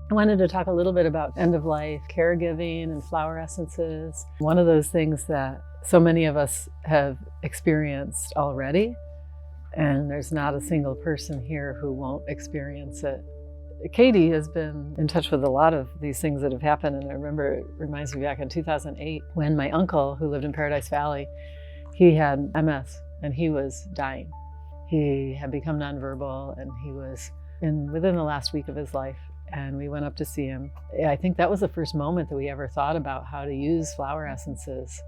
I wanted to talk a little bit about end of life, caregiving, and flower essences. One of those things that so many of us have experienced already, and there's not a single person here who won't experience it. Katie has been in touch with a lot of these things that have happened, and I remember it reminds me back in 2008 when my uncle, who lived in Paradise Valley, he had MS and he was dying. He had become nonverbal and he was within the last week of his life, and we went up to see him. I think that was the first moment that we ever thought about how to use flower essences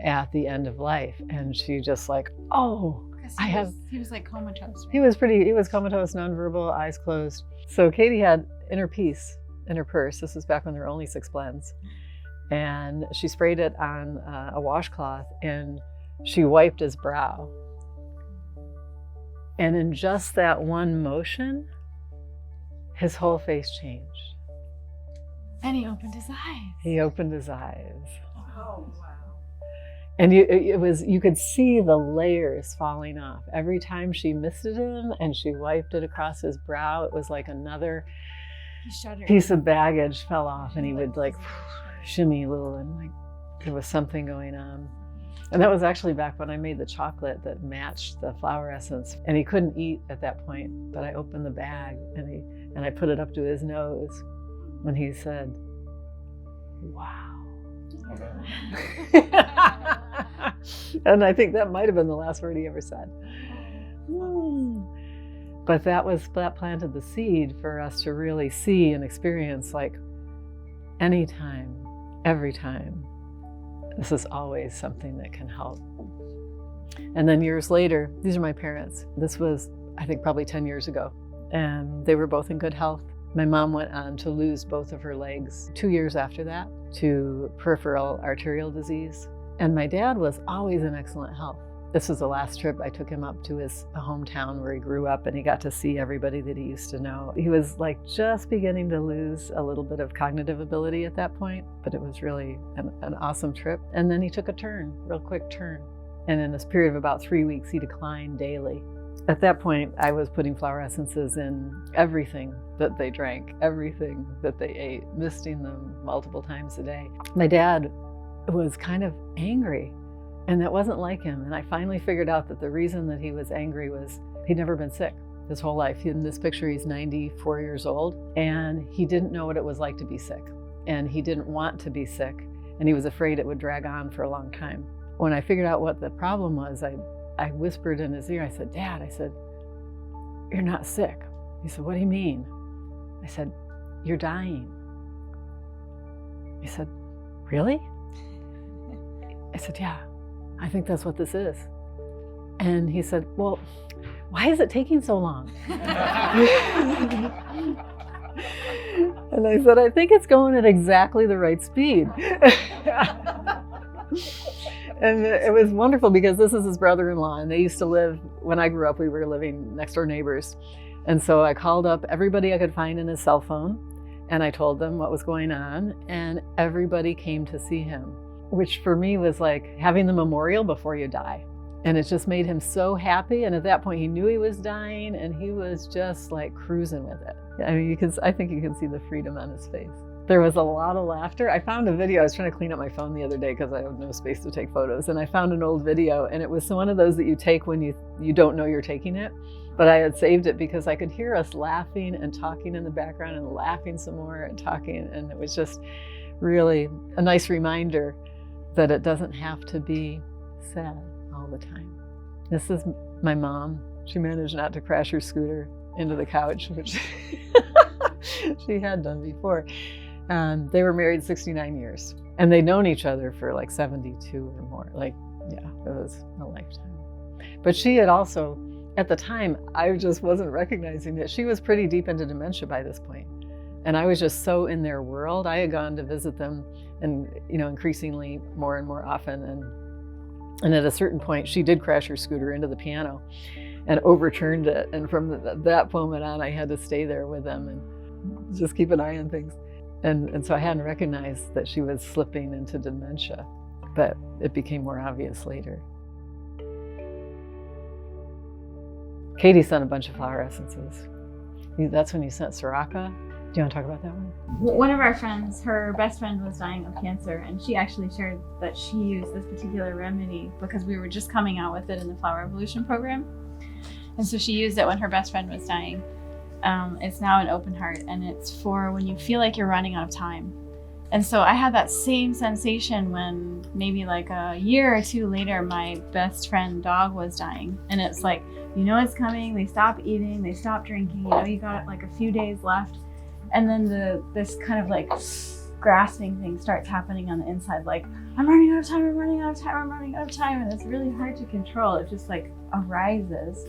at the end of life, and she just like, oh, he was like comatose, right? He was comatose, nonverbal, eyes closed. So Katie had inner peace in her purse. This was back when there were only 6 blends. And she sprayed it on a washcloth and she wiped his brow. And in just that one motion, his whole face changed. And he opened his eyes. He opened his eyes. Oh, wow. And you could see the layers falling off. Every time she misted him and she wiped it across his brow, it was like another piece of baggage fell off, and he would like shimmy a little, and like there was something going on. And that was actually back when I made the chocolate that matched the flower essence. And he couldn't eat at that point, but I opened the bag and I put it up to his nose when he said, wow. And I think that might have been the last word he ever said. But that planted the seed for us to really see and experience, like, anytime, every time, this is always something that can help. And then years later, these are my parents. This was, I think, probably 10 years ago, and they were both in good health. My mom went on to lose both of her legs 2 years after that to peripheral arterial disease. And my dad was always in excellent health. This was the last trip I took him up to his hometown where he grew up, and he got to see everybody that he used to know. He was like just beginning to lose a little bit of cognitive ability at that point, but it was really an awesome trip. And then he took a turn, real quick turn. And in this period of about 3 weeks, he declined daily. At that point, I was putting flower essences in everything that they drank, everything that they ate, misting them multiple times a day. My dad was kind of angry, and that wasn't like him. And I finally figured out that the reason that he was angry was he'd never been sick his whole life. In this picture, he's 94 years old, and he didn't know what it was like to be sick. And he didn't want to be sick, and he was afraid it would drag on for a long time. When I figured out what the problem was, I whispered in his ear, I said, Dad, I said, you're not sick. He said, what do you mean? I said, you're dying. He said, really? I said, yeah, I think that's what this is. And he said, well, why is it taking so long? And I said, I think it's going at exactly the right speed. And it was wonderful because this is his brother-in-law, and they used to live, when I grew up, we were living next door neighbors. And so I called up everybody I could find in his cell phone, and I told them what was going on, and everybody came to see him, which for me was like having the memorial before you die. And it just made him so happy. And at that point, he knew he was dying, and he was just like cruising with it. I mean, I think you can see the freedom on his face. There was a lot of laughter. I found a video. I was trying to clean up my phone the other day because I have no space to take photos. And I found an old video, and it was one of those that you take when you don't know you're taking it. But I had saved it because I could hear us laughing and talking in the background and laughing some more and talking. And it was just really a nice reminder that it doesn't have to be sad all the time. This is my mom. She managed not to crash her scooter into the couch, which she had done before. They were married 69 years, and they'd known each other for like 72 or more. Like, yeah, it was a lifetime. But she had also, at the time, I just wasn't recognizing it. She was pretty deep into dementia by this point. And I was just so in their world. I had gone to visit them, and increasingly more and more often. And at a certain point, she did crash her scooter into the piano and overturned it. And from that moment on, I had to stay there with them and just keep an eye on things. And so I hadn't recognized that she was slipping into dementia, but it became more obvious later. Katie sent a bunch of flower essences. That's when you sent Sriracha Do you want to talk about that one? One of our friends, her best friend was dying of cancer, and she actually shared that she used this particular remedy because we were just coming out with it in the Flower Evolution program. And so she used it when her best friend was dying. It's now an open heart, and it's for when you feel like you're running out of time. And so I had that same sensation when maybe like a year or two later, my best friend dog was dying. And it's like, you know it's coming, they stop eating, they stop drinking, you know, you got like a few days left. And then this kind of like grasping thing starts happening on the inside, like, I'm running out of time, I'm running out of time, I'm running out of time. And it's really hard to control. It just like arises.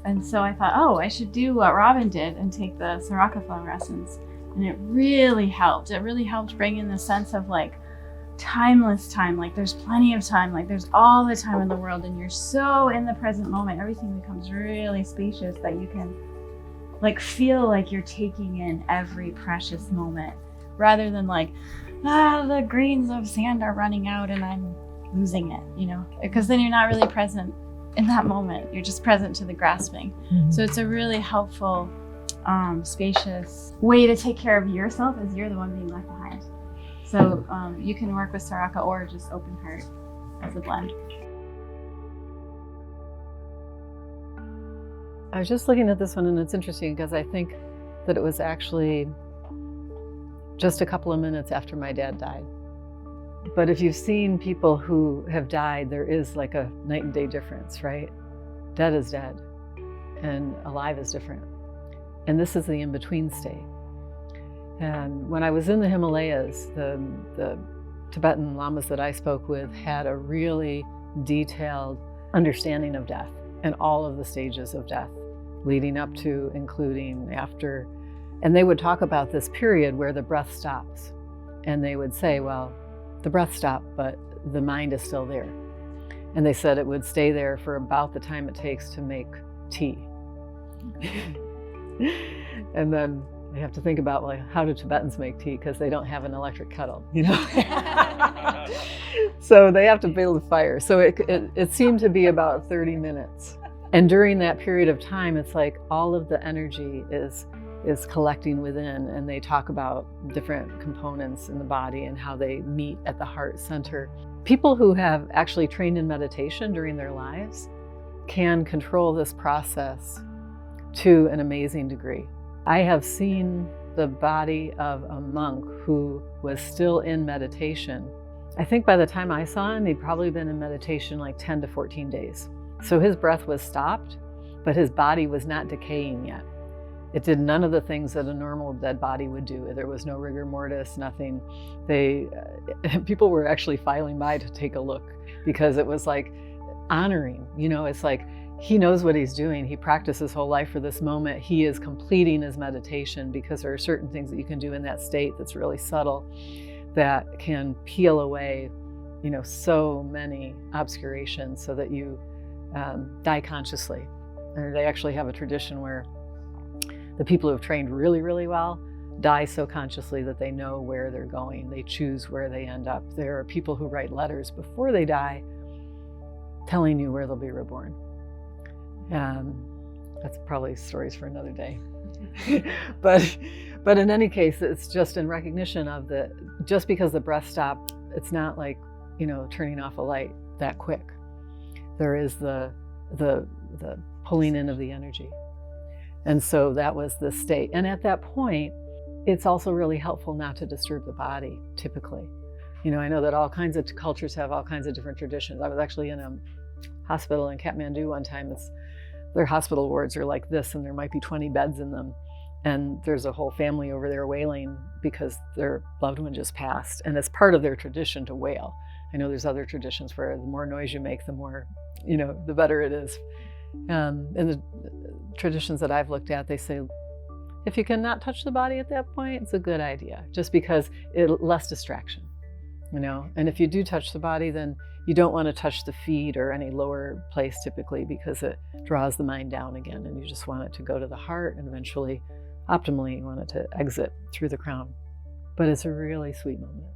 And so I thought, oh, I should do what Robin did and take the Sriracha flower essence. And it really helped. It really helped bring in the sense of like timeless time. Like there's plenty of time. Like there's all the time in the world, and you're so in the present moment. Everything becomes really spacious that you can like feel like you're taking in every precious moment, rather than like, the grains of sand are running out and I'm losing it, you know, because then you're not really present in that moment. You're just present to the grasping. Mm-hmm. So it's a really helpful, spacious way to take care of yourself as you're the one being left behind. So you can work with Sriracha or just open heart as a blend. I was just looking at this one, and it's interesting because I think that it was actually just a couple of minutes after my dad died. But if you've seen people who have died, there is like a night and day difference, right? Dead is dead, and alive is different. And this is the in-between state. And when I was in the Himalayas, the Tibetan lamas that I spoke with had a really detailed understanding of death and all of the stages of death, leading up to, including, after. And they would talk about this period where the breath stops. And they would say, well, the breath stopped, but the mind is still there. And they said it would stay there for about the time it takes to make tea. And then you have to think about, like, how do Tibetans make tea? Because they don't have an electric kettle, you know? So they have to build a fire. So it seemed to be about 30 minutes. And during that period of time, it's like all of the energy is collecting within, and they talk about different components in the body and how they meet at the heart center. People who have actually trained in meditation during their lives can control this process to an amazing degree. I have seen the body of a monk who was still in meditation. I think by the time I saw him, he'd probably been in meditation like 10 to 14 days. So his breath was stopped, but his body was not decaying yet. It did none of the things that a normal dead body would do. There was no rigor mortis, nothing. People were actually filing by to take a look because it was like honoring, you know, it's like he knows what he's doing. He practiced his whole life for this moment. He is completing his meditation because there are certain things that you can do in that state that's really subtle that can peel away, you know, so many obscurations so that you die consciously. And they actually have a tradition where the people who have trained really, really well die so consciously that they know where they're going. They choose where they end up. There are people who write letters before they die telling you where they'll be reborn. That's probably stories for another day. But in any case, it's just in recognition of just because the breath stopped, it's not like, you know, turning off a light that quick. There is the pulling in of the energy. And so that was the state. And at that point, it's also really helpful not to disturb the body, typically. You know, I know that all kinds of cultures have all kinds of different traditions. I was actually in a hospital in Kathmandu one time. Their hospital wards are like this, and there might be 20 beds in them. And there's a whole family over there wailing because their loved one just passed. And it's part of their tradition to wail. I know there's other traditions where the more noise you make, the more, you know, the better it is. In the traditions that I've looked at, they say, if you cannot touch the body at that point, it's a good idea, just because less distraction, you know. And if you do touch the body, then you don't want to touch the feet or any lower place typically, because it draws the mind down again, and you just want it to go to the heart, and eventually, optimally, you want it to exit through the crown. But it's a really sweet moment.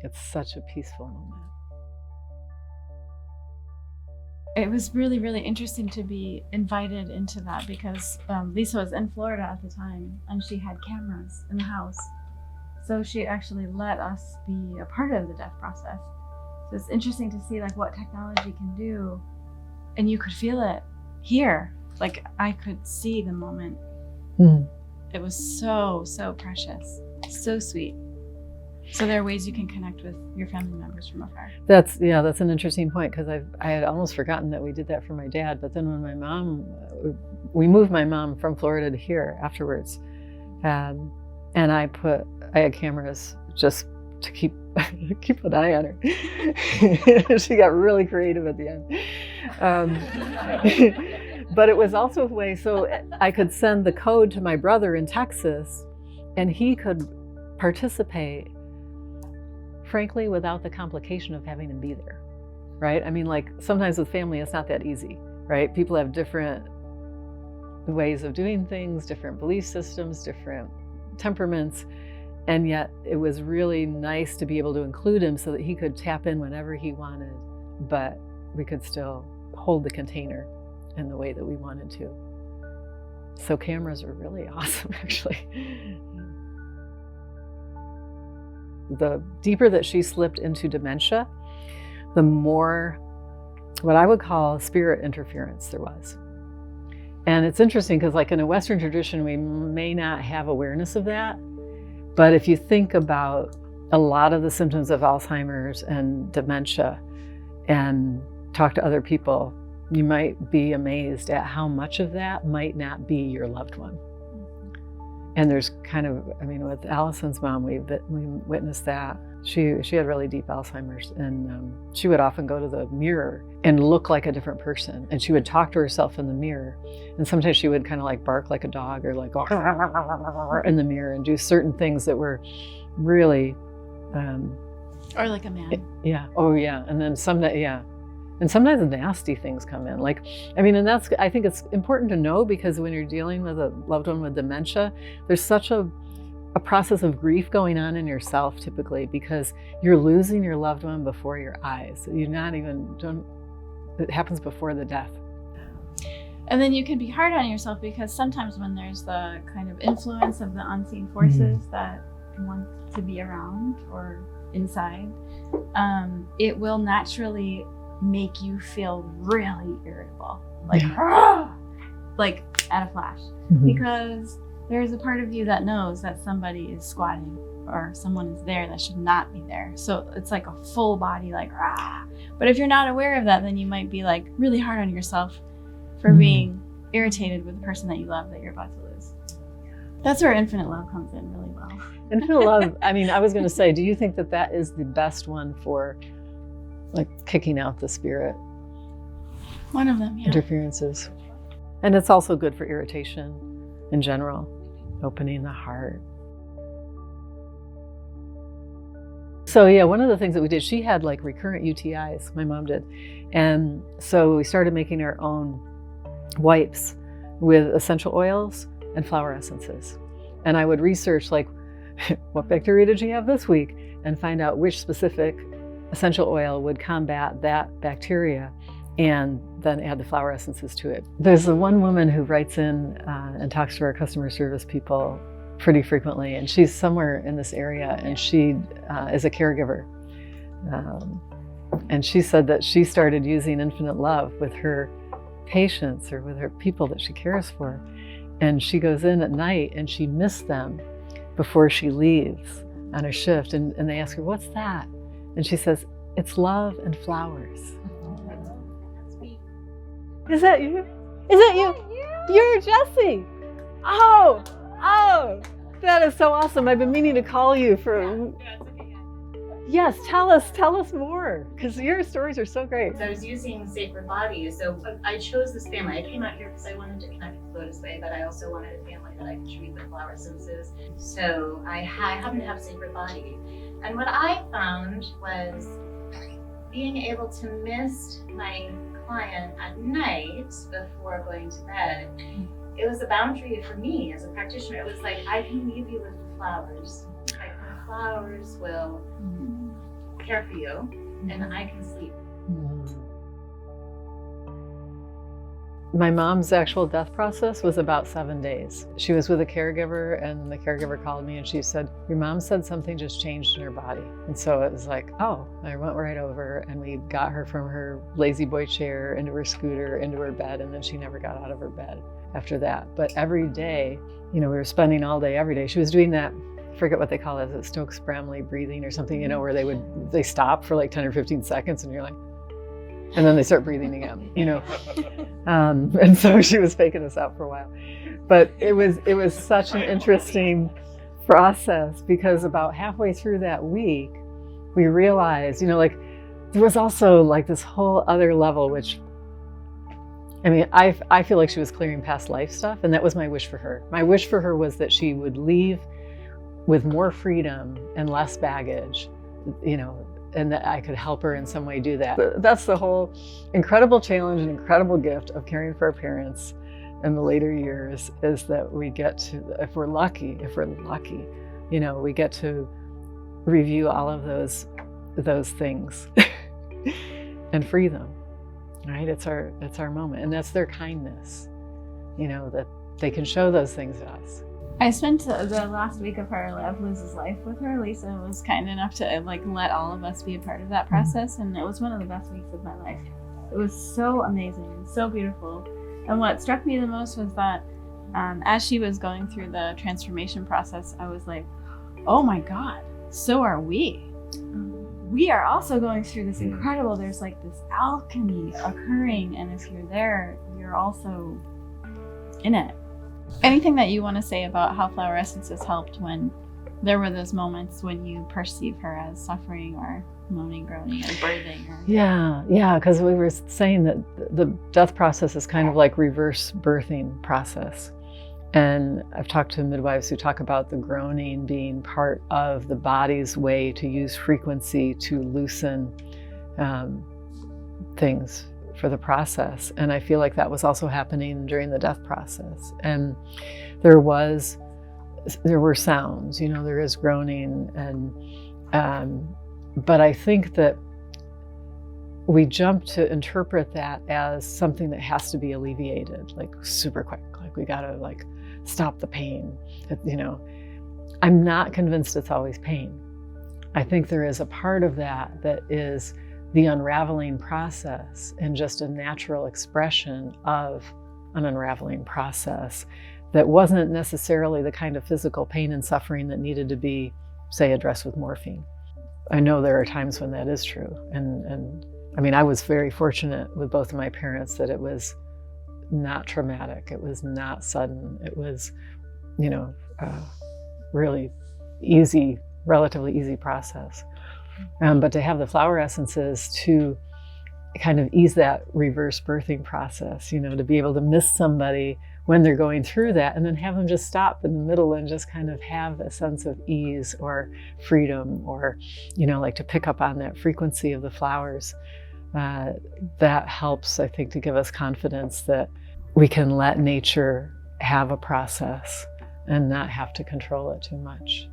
It's such a peaceful moment. it was really, really interesting to be invited into that because Lisa was in Florida at the time and she had cameras in the house. So she actually let us be a part of the death process. So it's interesting to see like what technology can do, and you could feel it here. Like I could see the moment. It was so, so precious, so sweet. So there are ways you can connect with your family members from afar. That's an interesting point because I had almost forgotten that we did that for my dad. But then when we moved my mom from Florida to here afterwards, and I had cameras just to keep an eye on her. She got really creative at the end. But it was also a way so I could send the code to my brother in Texas, and he could participate, frankly, without the complication of having to be there, right? I mean, like sometimes with family, it's not that easy, right? People have different ways of doing things, different belief systems, different temperaments, and yet it was really nice to be able to include him so that he could tap in whenever he wanted, but we could still hold the container in the way that we wanted to. So cameras are really awesome, actually. The deeper that she slipped into dementia, the more what I would call spirit interference there was. And it's interesting because like in a Western tradition, we may not have awareness of that. But if you think about a lot of the symptoms of Alzheimer's and dementia and talk to other people, you might be amazed at how much of that might not be your loved one. And there's kind of, I mean, with Allison's mom, we witnessed that. She had really deep Alzheimer's, and she would often go to the mirror and look like a different person. And she would talk to herself in the mirror. And sometimes she would kind of like bark like a dog or like in the mirror and do certain things that were really... or like a man. Yeah. Oh, yeah. And then and sometimes nasty things come in. Like, I mean, and I think it's important to know because when you're dealing with a loved one with dementia, there's such a process of grief going on in yourself typically because you're losing your loved one before your eyes. It happens before the death. And then you can be hard on yourself because sometimes when there's the kind of influence of the unseen forces that want to be around or inside, it will naturally make you feel really irritable, like at a flash, because there's a part of you that knows that somebody is squatting or someone is there that should not be there. So it's like a full body, like, rah. But if you're not aware of that, then you might be like really hard on yourself for being irritated with the person that you love that you're about to lose. That's where infinite love comes in really well. Infinite love, I mean, I was going to say, do you think that that is the best one for like kicking out the spirit? One of them, yeah. Interferences. And it's also good for irritation in general, opening the heart. So yeah, one of the things that we did, she had like recurrent UTIs, my mom did. And so we started making our own wipes with essential oils and flower essences. And I would research like, what bacteria did she have this week? And find out which specific essential oil would combat that bacteria and then add the flower essences to it. There's the one woman who writes in and talks to our customer service people pretty frequently, and she's somewhere in this area, and she is a caregiver. And she said that she started using infinite love with her patients or with her people that she cares for. And she goes in at night and she missed them before she leaves on her shift. And they ask her, what's that? And she says, it's love and flowers. Is that you? Is that you? You're Jessie. Oh, that is so awesome. I've been meaning to call you for... Yes, tell us more, because your stories are so great. So I was using Sacred Bodies. So I chose this family. I came out here because I wanted to connect with LOTUSWEI, but I also wanted a family that I could treat with flower essences. So I happen to have Sacred Body. And what I found was being able to mist my client at night before going to bed. It was a boundary for me as a practitioner. It was like, I can leave you with the flowers. Like, the flowers will care for you, and I can sleep. My mom's actual death process was about 7 days. She was with a caregiver, and the caregiver called me and she said, your mom said something just changed in her body. And so it was like, oh, I went right over and we got her from her lazy boy chair into her scooter, into her bed, and then she never got out of her bed after that. But every day, we were spending all day, every day. She was doing that, I forget what they call it, Stokes-Bramley breathing or something, where they stop for like 10 or 15 seconds and you're like, and then they start breathing again, and so she was faking us out for a while. But it was such an interesting process, because about halfway through that week, we realized, there was also like this whole other level, which, I feel like she was clearing past life stuff, and that was my wish for her. My wish for her was that she would leave with more freedom and less baggage, and that I could help her in some way do that. That's the whole incredible challenge and incredible gift of caring for our parents in the later years, is that we get to, if we're lucky, we get to review all of those things and free them, right? It's our moment, and that's their kindness, that they can show those things to us. I spent the last week of Liz's life with her. Lisa was kind enough to let all of us be a part of that process, and it was one of the best weeks of my life. It was so amazing and so beautiful. And what struck me the most was that as she was going through the transformation process, I was like, oh my God, so are we. We are also going through this incredible, there's like this alchemy occurring, and if you're there, you're also in it. Anything that you want to say about how flower essences helped when there were those moments when you perceive her as suffering or moaning, groaning, or birthing? Yeah, because we were saying that the death process is kind of like reverse birthing process. And I've talked to midwives who talk about the groaning being part of the body's way to use frequency to loosen things for the process. And I feel like that was also happening during the death process. And there were sounds, there is groaning, and but I think that we jump to interpret that as something that has to be alleviated, like super quick, like we gotta stop the pain. I'm not convinced it's always pain. I think there is a part of that is the unraveling process, and just a natural expression of an unraveling process that wasn't necessarily the kind of physical pain and suffering that needed to be, say, addressed with morphine. I know there are times when that is true. And I was very fortunate with both of my parents that it was not traumatic. It was not sudden. It was, really easy, relatively easy process. But to have the flower essences to kind of ease that reverse birthing process, to be able to miss somebody when they're going through that, and then have them just stop in the middle and just kind of have a sense of ease or freedom, or, to pick up on that frequency of the flowers. That helps, I think, to give us confidence that we can let nature have a process and not have to control it too much.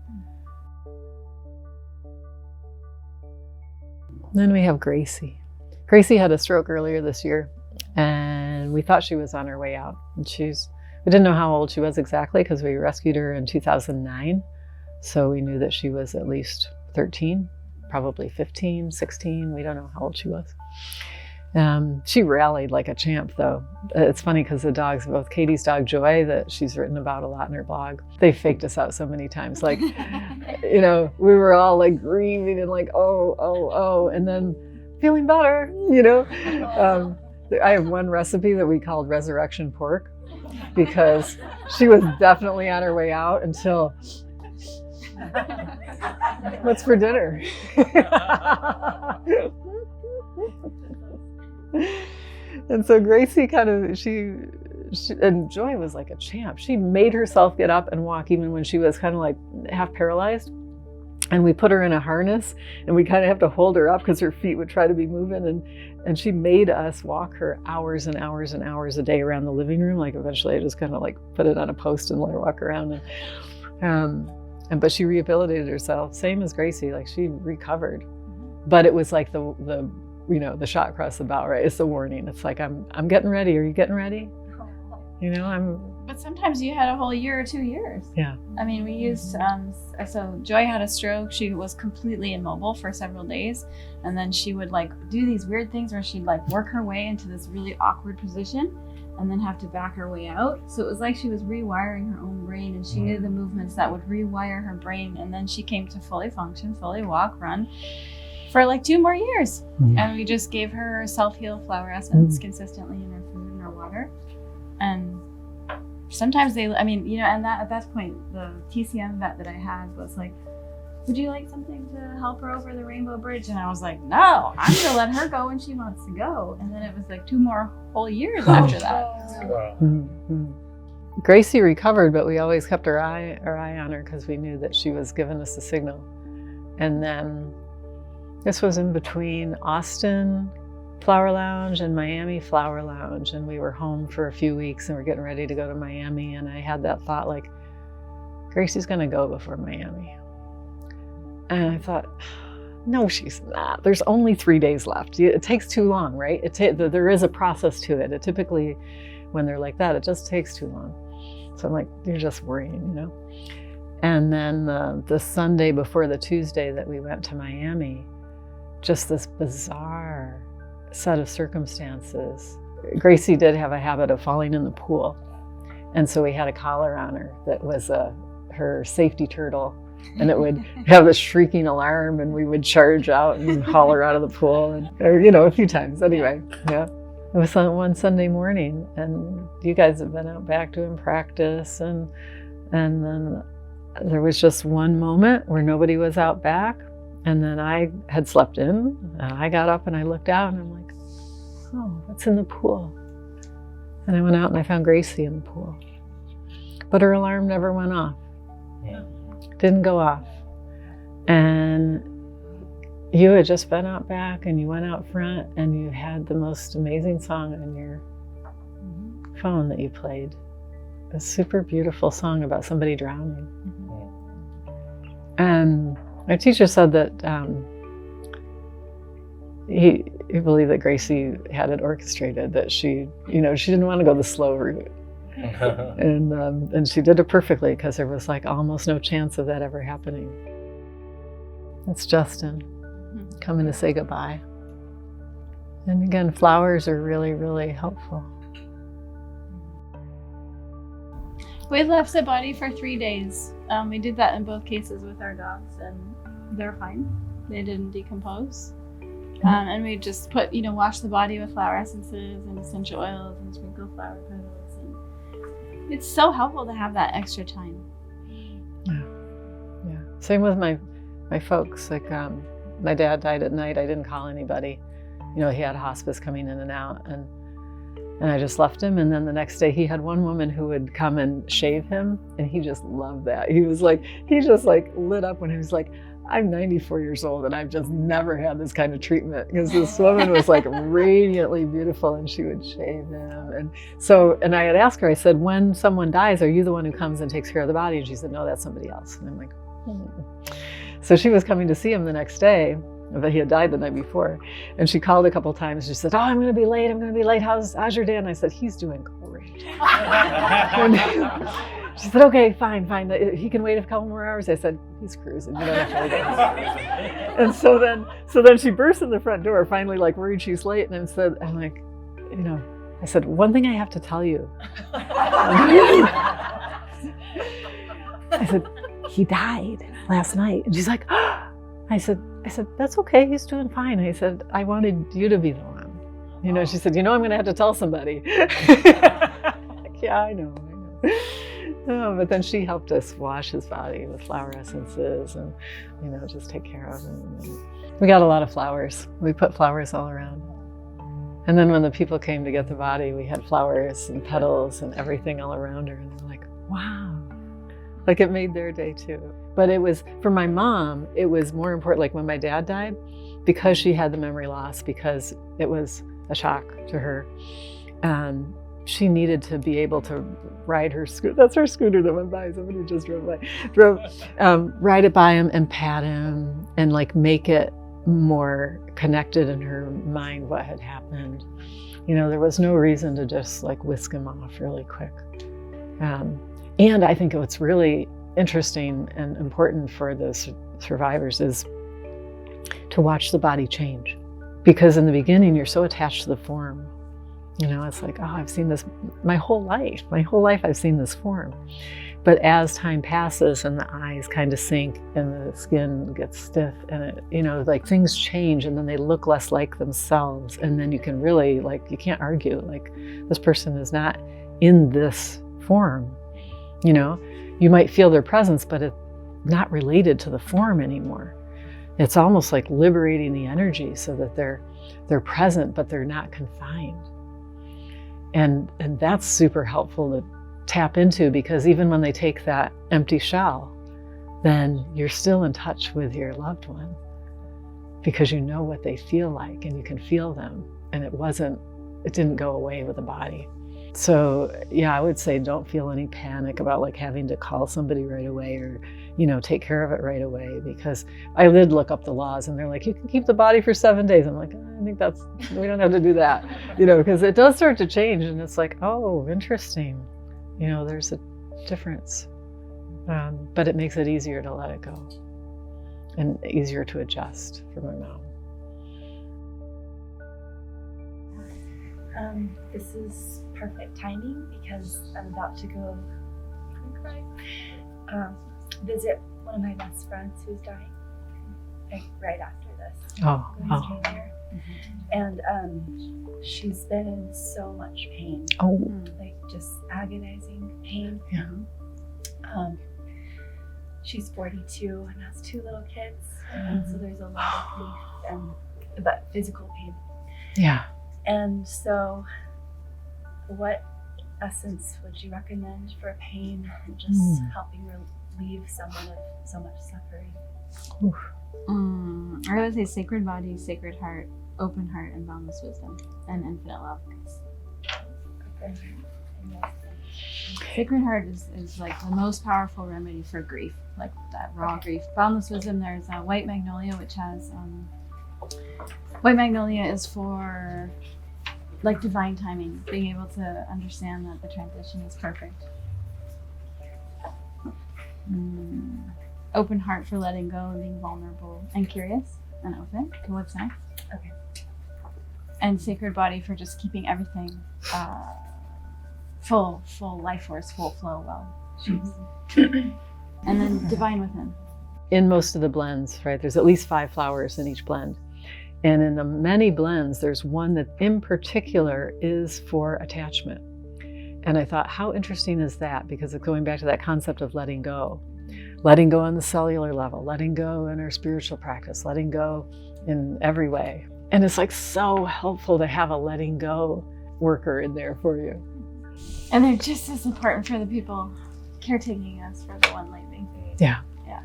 Then we have Gracie. Gracie had a stroke earlier this year, and we thought she was on her way out. And we didn't know how old she was exactly, because we rescued her in 2009. So we knew that she was at least 13, probably 15, 16. We don't know how old she was. She rallied like a champ, though. It's funny because the dogs, both Katie's dog Joy, that she's written about a lot in her blog, they faked us out so many times. Like, we were all like grieving and like, oh, and then feeling better, I have one recipe that we called resurrection pork, because she was definitely on her way out until, what's for dinner? And so Gracie she and Joy was like a champ. She made herself get up and walk even when she was kind of like half paralyzed. And we put her in a harness, and we kind of have to hold her up because her feet would try to be moving. And she made us walk her hours and hours and hours a day around the living room. Like eventually I just kind of like put it on a post and let her walk around. But she rehabilitated herself, same as Gracie, like she recovered. But it was like the shot across the bow, right? It's the warning. It's like, I'm getting ready. Are you getting ready? But sometimes you had a whole year or 2 years. Yeah. I mean, we used, so Joy had a stroke. She was completely immobile for several days. And then she would like do these weird things where she'd like work her way into this really awkward position and then have to back her way out. So it was like she was rewiring her own brain, and she knew the movements that would rewire her brain. And then she came to fully function, fully walk, run for like 2 more years. And we just gave her self-heal flower essence consistently in her food and her water. And sometimes and at that point, the TCM vet that I had was like, would you like something to help her over the Rainbow Bridge? And I was like, no, I'm going to let her go when she wants to go. And then it was like 2 more whole years after that. Wow. Gracie recovered, but we always kept our eye on her because we knew that she was giving us a signal. And then this was in between Austin Flower Lounge and Miami Flower Lounge, and we were home for a few weeks and we're getting ready to go to Miami, and I had that thought like, Gracie's gonna go before Miami. And I thought, no, she's not. There's only 3 days left. It takes too long, right? There is a process to it. It typically, when they're like that, it just takes too long. So I'm like, you're just worrying, And then the Sunday before the Tuesday that we went to Miami, just this bizarre set of circumstances. Gracie did have a habit of falling in the pool. And so we had a collar on her that was her safety turtle. And it would have a shrieking alarm, and we would charge out and haul her out of the pool, a few times. Anyway, yeah. It was on one Sunday morning, and you guys have been out back doing practice, and then there was just one moment where nobody was out back, and then I had slept in, and I got up and I looked out, and I'm like, oh, what's in the pool? And I went out and I found Gracie in the pool. But her alarm never went off. Yeah. Didn't go off. And you had just been out back, and you went out front, and you had the most amazing song on your phone that you played. A super beautiful song about somebody drowning. And my teacher said that he believed that Gracie had it orchestrated, that she didn't want to go the slow route. And she did it perfectly, because there was like almost no chance of that ever happening. It's Justin coming to say goodbye. And again, flowers are really, really helpful. We left the body for 3 days. We did that in both cases with our dogs, and they're fine. They didn't decompose. And we just wash the body with flower essences and essential oils and sprinkle flower petals. And it's so helpful to have that extra time. Yeah. Same with my folks. Like my dad died at night. I didn't call anybody. He had hospice coming in and out, and I just left him. And then the next day he had one woman who would come and shave him, and he just loved that. He just lit up when he was like, I'm 94 years old and I've just never had this kind of treatment, because this woman was like radiantly beautiful, and she would shave him. And I had asked her, I said, when someone dies, are you the one who comes and takes care of the body? And she said, no, that's somebody else. And I'm like, So she was coming to see him the next day, but he had died the night before. And she called a couple times. She said, oh, I'm going to be late. How's your dad? And I said, he's doing great. She said, okay, fine. He can wait a couple more hours. I said, he's cruising. You don't have to wait. And so then she burst in the front door, finally worried she's late. And I said, one thing I have to tell you. I said, he died last night. And she's like, oh. I said, that's okay. He's doing fine. I said, I wanted you to be the one. She said, I'm going to have to tell somebody. Yeah, I know. Oh, but then she helped us wash his body with flower essences and, just take care of him. And we got a lot of flowers. We put flowers all around. And then when the people came to get the body, we had flowers and petals and everything all around her. And they're like, wow. It made their day too. But it was, for my mom, it was more important, when my dad died, because she had the memory loss, because it was a shock to her. She needed to be able to ride her scooter. That's her scooter that went by. Somebody just drove by. Ride it by him and pat him and make it more connected in her mind what had happened. You know, there was no reason to just like whisk him off really quick. And I think what's really interesting and important for the survivors is to watch the body change. Because in the beginning, you're so attached to the form. You know, it's like, oh, I've seen this my whole life. My whole life I've seen this form. But as time passes and the eyes kind of sink and the skin gets stiff and it, you know, like things change and then they look less like themselves. And then you can really, like, you can't argue, like, this person is not in this form. You know, you might feel their presence, but it's not related to the form anymore. It's almost like liberating the energy so that they're present, but they're not confined. And that's super helpful to tap into, because even when they take that empty shell, then you're still in touch with your loved one, because you know what they feel like and you can feel them, and it didn't go away with the body. So yeah, I would say don't feel any panic about like having to call somebody right away or, you know, take care of it right away, because I did look up the laws and they're like, you can keep the body for 7 days. I'm like, I think we don't have to do that, you know, because it does start to change and it's like, oh, interesting. You know, there's a difference, but it makes it easier to let it go and easier to adjust for my mom. This is perfect timing because I'm about to go visit one of my best friends who's dying, like right after this. Oh, Going straight there. And she's been in so much pain. Oh, Like just agonizing pain. yeah. She's 42 and has 2 little kids, and so there's a lot of grief but physical pain. Yeah. And so, what essence would you recommend for pain and just helping relieve someone of so much suffering? I would say sacred body, sacred heart, open heart, and boundless wisdom, and infinite love. Okay. Sacred heart is like the most powerful remedy for grief, like that raw grief. Boundless wisdom, there's white magnolia, which has white magnolia is for like divine timing, being able to understand that the transition is perfect. Open heart for letting go and being vulnerable and curious and open to what's next. Okay. And sacred body for just keeping everything full life force, full flow well. And then divine within. In most of the blends, right, there's at least 5 flowers in each blend. And in the many blends, there's one that in particular is for attachment. And I thought, how interesting is that? Because it's going back to that concept of letting go. Letting go on the cellular level, letting go in our spiritual practice, letting go in every way. And it's like so helpful to have a letting go worker in there for you. And they're just as important for the people caretaking us for the one leaving. Yeah. Yeah.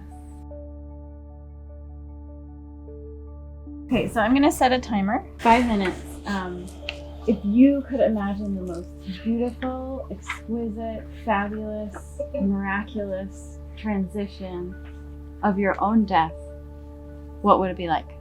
Okay, so I'm gonna set a timer, 5 minutes. If you could imagine the most beautiful, exquisite, fabulous, miraculous transition of your own death, what would it be like?